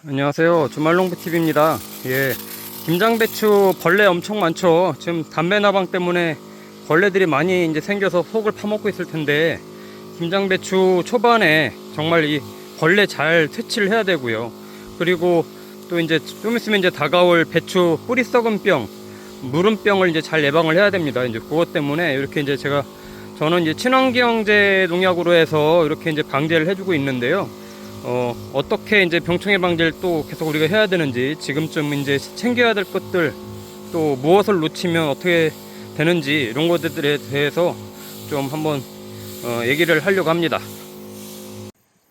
안녕하세요. 주말농부TV입니다. 예, 김장배추 벌레 엄청 많죠. 지금 담배나방 때문에 벌레들이 많이 이제 생겨서 속을 파먹고 있을 텐데, 김장배추 초반에 정말 이 벌레 잘 퇴치를 해야 되고요. 그리고 또 이제 좀 있으면 이제 다가올 배추 뿌리 썩은 병, 무름병을 이제 잘 예방을 해야 됩니다. 이제 그것 때문에 이렇게 이제 저는 이제 친환경제 농약으로 해서 이렇게 이제 방제를 해주고 있는데요. 어떻게 이제 병충해 방제를 또 계속 우리가 해야 되는지, 지금쯤 이제 챙겨야 될 것들, 또 무엇을 놓치면 어떻게 되는지, 이런 것들에 대해서 좀 한번 얘기를 하려고 합니다.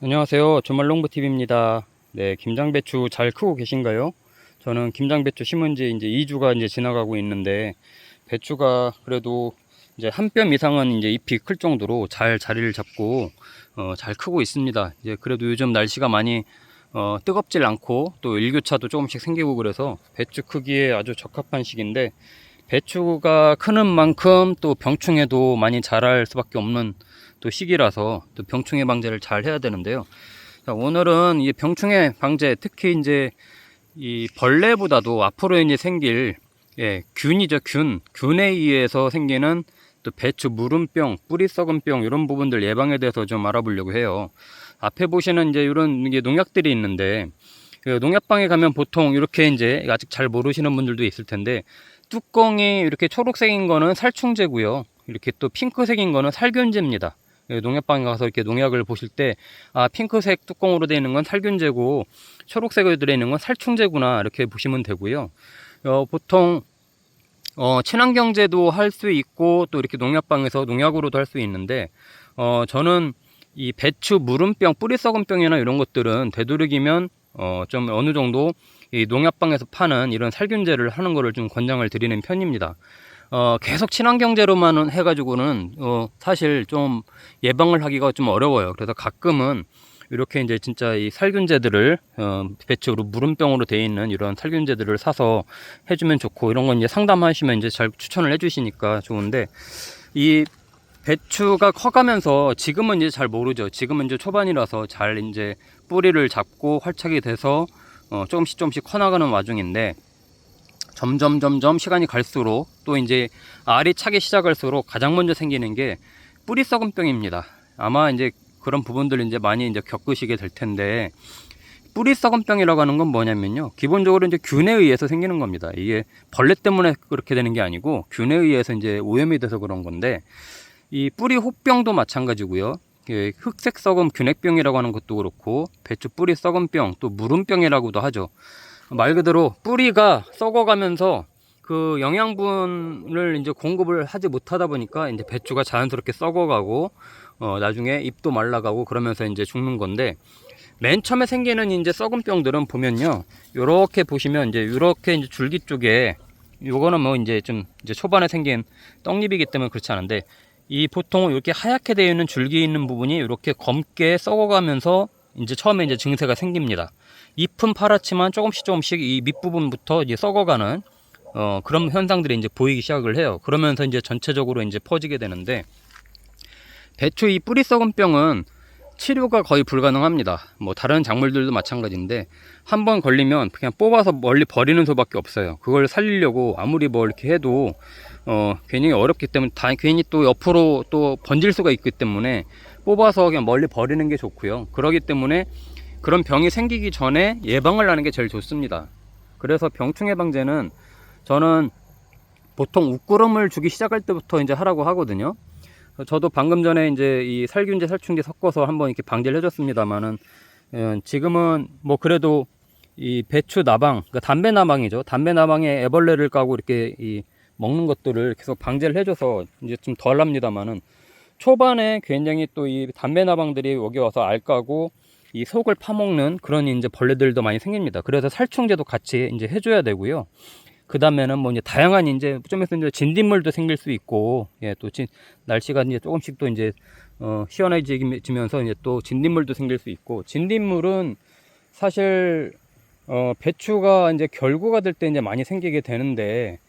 안녕하세요. 주말농부TV입니다. 네, 김장배추 잘 크고 계신가요? 저는 김장배추 심은 지 이제 2주가 이제 지나가고 있는데, 배추가 그래도 이제 한 뼘 이상은 이제 잎이 클 정도로 잘 자리를 잡고 잘 크고 있습니다. 이제 그래도 요즘 날씨가 많이 뜨겁질 않고 또 일교차도 조금씩 생기고 그래서 배추 크기에 아주 적합한 시기인데, 배추가 크는 만큼 또 병충해도 많이 자랄 수밖에 없는 또 시기라서 또 병충해 방제를 잘 해야 되는데요. 자, 오늘은 이 병충해 방제, 특히 이제 이 벌레보다도 앞으로 이제 생길 균이죠. 균에 의해서 생기는 또 배추 무름병, 뿌리 썩은 병, 이런 부분들 예방에 대해서 좀 알아보려고 해요. 앞에 보시는 이제 이런 이게 농약들이 있는데, 그 농약방에 가면 보통 이렇게 이제 아직 잘 모르시는 분들도 있을 텐데, 뚜껑이 이렇게 초록색인 거는 살충제고요. 이렇게 또 핑크색인 거는 살균제입니다. 농약방에 가서 이렇게 농약을 보실 때, 아, 핑크색 뚜껑으로 되어 있는 건 살균제고 초록색으로 되어 있는 건 살충제구나, 이렇게 보시면 되고요. 보통 친환경제도 할 수 있고 또 이렇게 농약방에서 농약으로도 할 수 있는데, 저는 이 배추 무름병, 뿌리 썩은 병이나 이런 것들은 되도록이면 좀 어느 정도 이 농약방에서 파는 이런 살균제를 하는 거를 좀 권장을 드리는 편입니다. 계속 친환경제로만 해가지고는 사실 좀 예방을 하기가 좀 어려워요. 그래서 가끔은 이렇게 이제 진짜 이 살균제들을 배추로 무름병으로 되어 있는 이런 살균제들을 사서 해주면 좋고, 이런 건 이제 상담하시면 이제 잘 추천을 해주시니까 좋은데, 이 배추가 커가면서 지금은 이제 잘 모르죠. 지금은 이제 초반이라서 잘 이제 뿌리를 잡고 활착이 돼서 조금씩 커나가는 와중인데, 점점 시간이 갈수록 또 이제 알이 차기 시작할수록 가장 먼저 생기는 게 뿌리 썩은 병입니다. 아마 이제 그런 부분들 이제 많이 이제 겪으시게 될 텐데, 뿌리 썩은 병이라고 하는 건 뭐냐면요, 기본적으로 이제 균에 의해서 생기는 겁니다. 이게 벌레 때문에 그렇게 되는 게 아니고 균에 의해서 이제 오염이 돼서 그런 건데, 이 뿌리 호병도 마찬가지고요. 흑색 썩음 균핵병이라고 하는 것도 그렇고, 배추 뿌리 썩은 병, 또 무름병이라고도 하죠. 말 그대로 뿌리가 썩어가면서 그 영양분을 이제 공급을 하지 못하다 보니까 이제 배추가 자연스럽게 썩어가고 나중에 잎도 말라가고 그러면서 이제 죽는 건데, 맨 처음에 생기는 이제 썩은 병들은 보면요, 요렇게 보시면 이제 요렇게 이제 줄기 쪽에, 요거는 뭐 이제 좀 이제 초반에 생긴 떡잎이기 때문에 그렇지 않은데, 이 보통 이렇게 하얗게 되어 있는 줄기 있는 부분이 이렇게 검게 썩어가면서 이제 처음에 이제 증세가 생깁니다. 잎은 파랗지만 조금씩 이 밑부분부터 이제 썩어가는 그런 현상들이 이제 보이기 시작을 해요. 그러면서 이제 전체적으로 이제 퍼지게 되는데, 배추 이 뿌리 썩은 병은 치료가 거의 불가능합니다. 뭐 다른 작물들도 마찬가지인데, 한번 걸리면 그냥 뽑아서 멀리 버리는 수밖에 없어요. 그걸 살리려고 아무리 뭐 이렇게 해도 괜히 어렵기 때문에, 괜히 또 옆으로 또 번질 수가 있기 때문에 뽑아서 그냥 멀리 버리는 게 좋고요. 그러기 때문에 그런 병이 생기기 전에 예방을 하는 게 제일 좋습니다. 그래서 병충해 방제는 저는 보통 웃구름을 주기 시작할 때부터 이제 하라고 하거든요. 저도 방금 전에 이제 이 살균제, 살충제 섞어서 한번 이렇게 방제를 해줬습니다만은, 지금은 뭐 그래도 이 배추 나방, 그러니까 담배 나방이죠. 담배 나방에 애벌레를 까고 이렇게 이 먹는 것들을 계속 방제를 해줘서 이제 좀 덜 합니다만은, 초반에 굉장히 또 이 담배 나방들이 여기 와서 알 까고 이 속을 파먹는 그런 이제 벌레들도 많이 생깁니다. 그래서 살충제도 같이 이제 해줘야 되고요. 그 다음에는 뭐 이제 다양한 이제 좀 있으면 이제 진딧물도 생길 수 있고, 또 날씨가 이제 조금씩 또 이제 시원해지면서 이제 또 진딧물도 생길 수 있고, 진딧물은 사실 배추가 이제 결구가 될 때 이제 많이 생기게 되는데,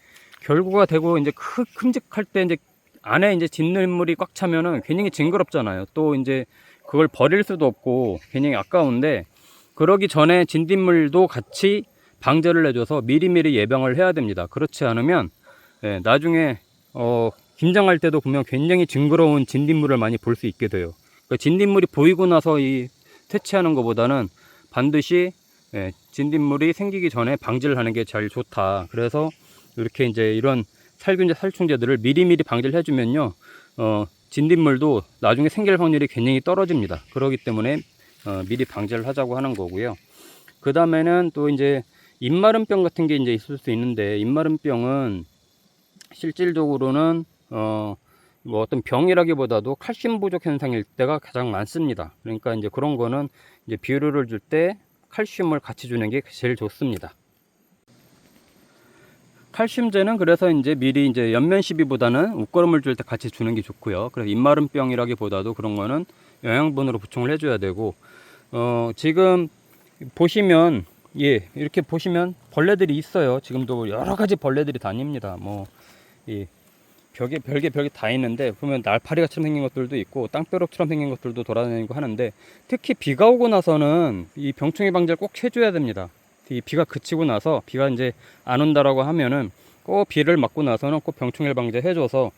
결구가 되고 이제 큼직할 때 이제 안에 이제 진딧물이 꽉 차면은 굉장히 징그럽잖아요. 또 이제 그걸 버릴 수도 없고 굉장히 아까운데, 그러기 전에 진딧물도 같이 방제를 해줘서 미리미리 예방을 해야 됩니다. 그렇지 않으면 나중에 김장할 때도 보면 굉장히 징그러운 진딧물을 많이 볼 수 있게 돼요. 그러니까 진딧물이 보이고 나서 이 퇴치하는 것보다는 반드시 진딧물이 생기기 전에 방지를 하는 게 제일 좋다. 그래서 이렇게 이제 이런 살균제, 살충제들을 미리미리 방지를 해주면요, 진딧물도 나중에 생길 확률이 굉장히 떨어집니다. 그렇기 때문에 미리 방지를 하자고 하는 거고요. 그 다음에는 또 이제 입마름병 같은 게 이제 있을 수 있는데, 입마름병은 실질적으로는 뭐 어떤 병이라기보다도 칼슘 부족 현상일 때가 가장 많습니다. 그러니까 이제 그런 거는 이제 비료를 줄 때 칼슘을 같이 주는 게 제일 좋습니다. 칼슘제는 그래서 이제 미리 이제 연면 시비보다는 웃거름을 줄 때 같이 주는 게 좋고요. 그래서 입마름병이라기보다도 그런 거는 영양분으로 보충을 해줘야 되고, 지금 보시면 이렇게 보시면 벌레들이 있어요. 지금도 여러 가지 벌레들이 다닙니다. 뭐 이 별게 다 있는데, 보면 날파리같이 생긴 것들도 있고 땅벼룩처럼 생긴 것들도 돌아다니고 하는데, 특히 비가 오고 나서는 이 병충해 방제를 꼭 해줘야 됩니다. 이 비가 그치고 나서, 비가 이제 안 온다라고 하면은 꼭 비를 맞고 나서는 꼭 병충해 방제 해줘서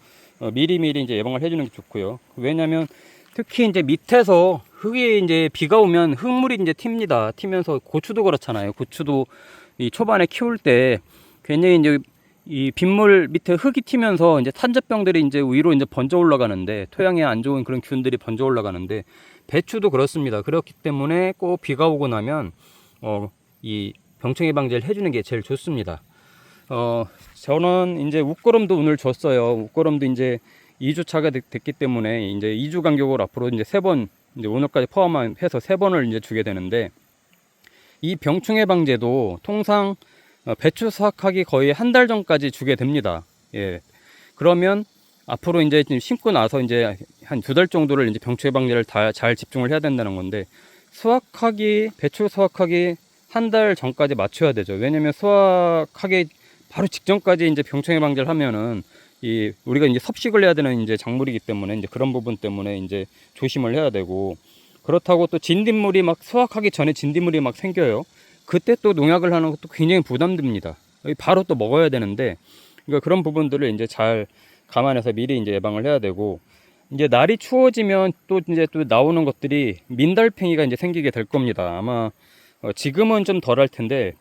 미리미리 이제 예방을 해주는 게 좋고요. 왜냐면 특히 이제 밑에서 흙이 이제 비가 오면 흙물이 이제 튑니다. 튀면서 고추도 그렇잖아요. 고추도 이 초반에 키울 때 굉장히 이제 이 빗물 밑에 흙이 튀면서 이제 산적병들이 이제 위로 이제 번져 올라가는데, 토양에 안 좋은 그런 균들이 번져 올라가는데, 배추도 그렇습니다. 그렇기 때문에 꼭 비가 오고 나면 이 병충해 방제를 해주는 게 제일 좋습니다. 저는 이제 웃거름도 오늘 줬어요. 웃거름도 이제 2주차가 됐기 때문에 이제 2주 간격으로 앞으로 이제 3번, 이제 오늘까지 포함해서 3번을 이제 주게 되는데, 이 병충해 방제도 통상 배추 수확하기 거의 한 달 전까지 주게 됩니다. 그러면 앞으로 이제 심고 나서 이제 한 2달 정도를 이제 병충해 방제를 다 잘 집중을 해야 된다는 건데, 배추 수확하기 한 달 전까지 맞춰야 되죠. 왜냐면 수확하기 바로 직전까지 이제 병충해 방제를 하면은 우리가 이제 섭식을 해야 되는 이제 작물이기 때문에 이제 그런 부분 때문에 이제 조심을 해야 되고, 그렇다고 또 진딧물이 막 수확하기 전에 진딧물이 막 생겨요. 그때 또 농약을 하는 것도 굉장히 부담됩니다. 바로 또 먹어야 되는데, 그러니까 그런 부분들을 이제 잘 감안해서 미리 이제 예방을 해야 되고, 이제 날이 추워지면 또 이제 또 나오는 것들이 민달팽이가 이제 생기게 될 겁니다. 아마 지금은 좀 덜 할 텐데,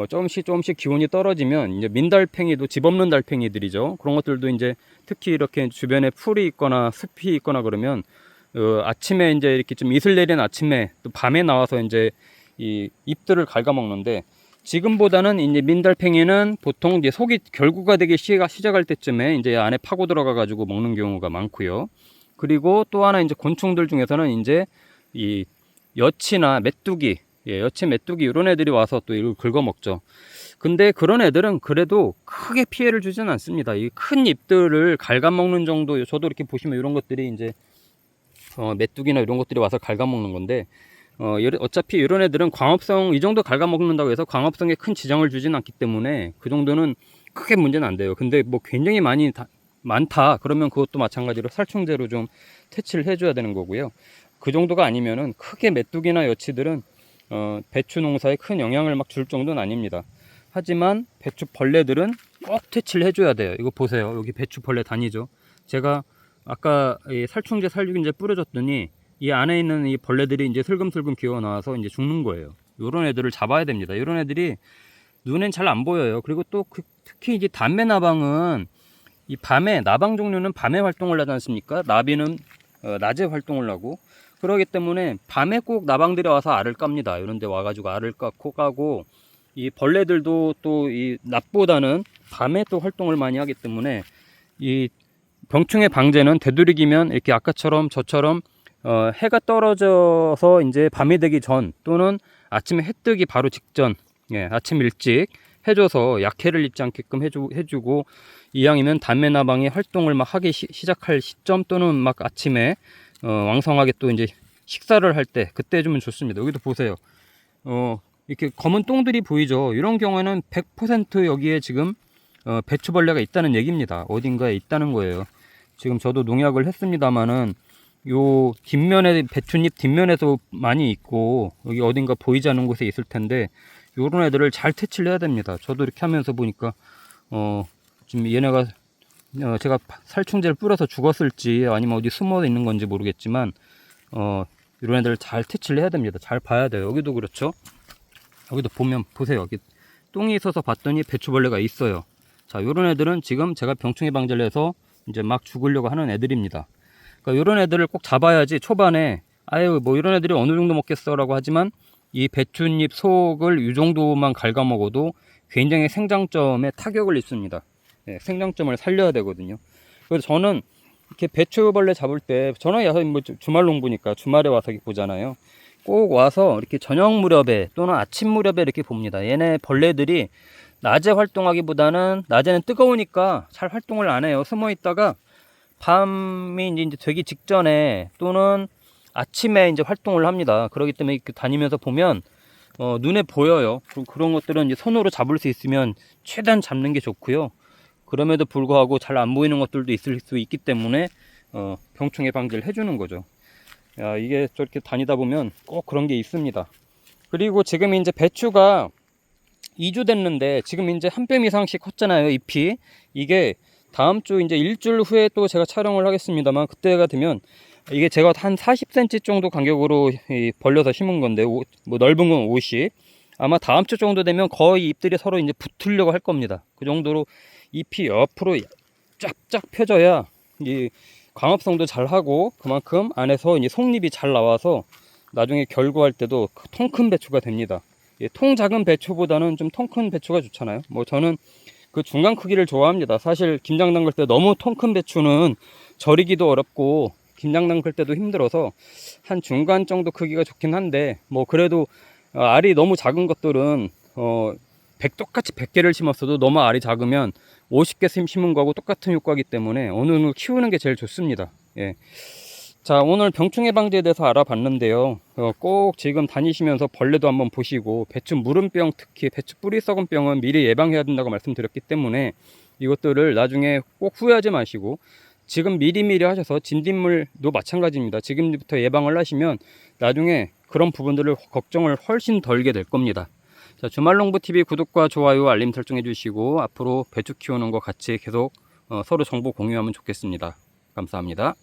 조금씩 기온이 떨어지면 이제 민달팽이도, 집 없는 달팽이들이죠. 그런 것들도 이제 특히 이렇게 주변에 풀이 있거나 숲이 있거나 그러면 아침에 이제 이렇게 좀 이슬 내린 아침에 또 밤에 나와서 이제 이 잎들을 갉아먹는데, 지금보다는 이제 민달팽이는 보통 이제 속이 결구가 되기 시작할 때쯤에 이제 안에 파고 들어가 가지고 먹는 경우가 많고요. 그리고 또 하나 이제 곤충들 중에서는 이제 이 여치나 메뚜기, 여치, 메뚜기 이런 애들이 와서 또 이걸 긁어먹죠. 근데 그런 애들은 그래도 크게 피해를 주지는 않습니다. 이 큰 잎들을 갉아먹는 정도, 저도 이렇게 보시면 이런 것들이 이제 메뚜기나 이런 것들이 와서 갉아먹는 건데, 어차피 이런 애들은 광합성, 이 정도 갉아먹는다고 해서 광합성에 큰 지장을 주진 않기 때문에 그 정도는 크게 문제는 안 돼요. 근데 뭐 굉장히 많다 그러면 그것도 마찬가지로 살충제로 좀 퇴치를 해줘야 되는 거고요. 그 정도가 아니면은 크게 메뚜기나 여치들은 배추 농사에 큰 영향을 막 줄 정도는 아닙니다. 하지만 배추 벌레들은 꼭 퇴치를 해줘야 돼요. 이거 보세요. 여기 배추 벌레 다니죠. 제가 아까 이 살충제, 살균제 뿌려줬더니 이 안에 있는 이 벌레들이 이제 슬금슬금 기어 나와서 이제 죽는 거예요. 이런 애들을 잡아야 됩니다. 이런 애들이 눈엔 잘 안 보여요. 그리고 또 특히 이제 담배나방은 이 나방 종류는 밤에 활동을 하지 않습니까? 나비는 낮에 활동을 하고, 그러기 때문에 밤에 꼭 나방들이 와서 알을 깝니다. 이런 데 와가지고 알을 까고, 이 벌레들도 또 이 낮보다는 밤에 또 활동을 많이 하기 때문에 이 병충해 방제는 되도록이면 이렇게 아까처럼 저처럼 해가 떨어져서 이제 밤이 되기 전, 또는 아침에 해 뜨기 바로 직전, 아침 일찍 해줘서 약해를 입지 않게끔 해주고, 이왕이면 담배나방이 활동을 막 하기 시작할 시점, 또는 막 아침에 왕성하게 또 이제 식사를 할 때 그때 해주면 좋습니다. 여기도 보세요. 이렇게 검은 똥들이 보이죠. 이런 경우에는 100% 여기에 지금 배추벌레가 있다는 얘기입니다. 어딘가에 있다는 거예요. 지금 저도 농약을 했습니다만은 요 뒷면에 배춧잎 뒷면에도 많이 있고 여기 어딘가 보이지 않는 곳에 있을 텐데 요런 애들을 잘 퇴치를 해야 됩니다. 저도 이렇게 하면서 보니까 지금 얘네가 제가 살충제를 뿌려서 죽었을지 아니면 어디 숨어 있는 건지 모르겠지만 이런 애들을 잘 퇴치를 해야 됩니다. 잘 봐야 돼요. 여기도 그렇죠. 여기도 보면 보세요. 여기 똥이 있어서 봤더니 배추벌레가 있어요. 자, 요런 애들은 지금 제가 병충해 방제를 해서 이제 막 죽으려고 하는 애들입니다. 그러니까 요런 애들을 꼭 잡아야지. 초반에 아유 뭐 이런 애들이 어느 정도 먹겠어 라고 하지만 이 배춧잎 속을 이 정도만 갉아먹어도 굉장히 생장점에 타격을 입습니다. 네, 생장점을 살려야 되거든요. 그래서 저는 이렇게 배추벌레 잡을 때 저는 뭐 주말 농부니까 주말에 와서 보잖아요. 꼭 와서 이렇게 저녁 무렵에 또는 아침 무렵에 이렇게 봅니다. 얘네 벌레들이 낮에 활동하기보다는 낮에는 뜨거우니까 잘 활동을 안 해요. 숨어 있다가 밤이 이제 되기 직전에 또는 아침에 이제 활동을 합니다. 그렇기 때문에 이렇게 다니면서 보면 눈에 보여요. 그런 것들은 이제 손으로 잡을 수 있으면 최대한 잡는 게 좋고요. 그럼에도 불구하고 잘 안 보이는 것들도 있을 수 있기 때문에 병충해 방지를 해주는 거죠. 야, 이게 저렇게 다니다 보면 꼭 그런 게 있습니다. 그리고 지금 이제 배추가 2주 됐는데 지금 이제 한 뼘 이상씩 컸잖아요. 잎이. 이게 다음 주 이제 일주일 후에 또 제가 촬영을 하겠습니다만 그때가 되면 이게 제가 한 40cm 정도 간격으로 벌려서 심은 건데 뭐 넓은 건 50. 아마 다음 주 정도 되면 거의 잎들이 서로 이제 붙으려고 할 겁니다. 그 정도로 잎이 옆으로 쫙쫙 펴져야 이 광합성도 잘 하고 그만큼 안에서 이제 속잎이 잘 나와서 나중에 결구할 때도 통 큰 배추가 됩니다. 통 작은 배추보다는 좀 통 큰 배추가 좋잖아요. 뭐 저는 그 중간 크기를 좋아합니다. 사실 김장 담글 때 너무 통 큰 배추는 절이기도 어렵고 김장 담글 때도 힘들어서 한 중간 정도 크기가 좋긴 한데 뭐 그래도 알이 너무 작은 것들은 똑같이 100개를 심었어도 너무 알이 작으면 50개 심은 거하고 똑같은 효과이기 때문에 어느 정도 키우는 게 제일 좋습니다. 예. 자, 오늘 병충해 방지에 대해서 알아봤는데요. 꼭 지금 다니시면서 벌레도 한번 보시고 배추 무름병, 특히 배추 뿌리 썩은 병은 미리 예방해야 된다고 말씀드렸기 때문에 이것들을 나중에 꼭 후회하지 마시고 지금 미리미리 하셔서 진딧물도 마찬가지입니다. 지금부터 예방을 하시면 나중에 그런 부분들을 걱정을 훨씬 덜게 될 겁니다. 자, 주말농부TV 구독과 좋아요, 알림 설정해 주시고 앞으로 배추 키우는 거 같이 계속 서로 정보 공유하면 좋겠습니다. 감사합니다.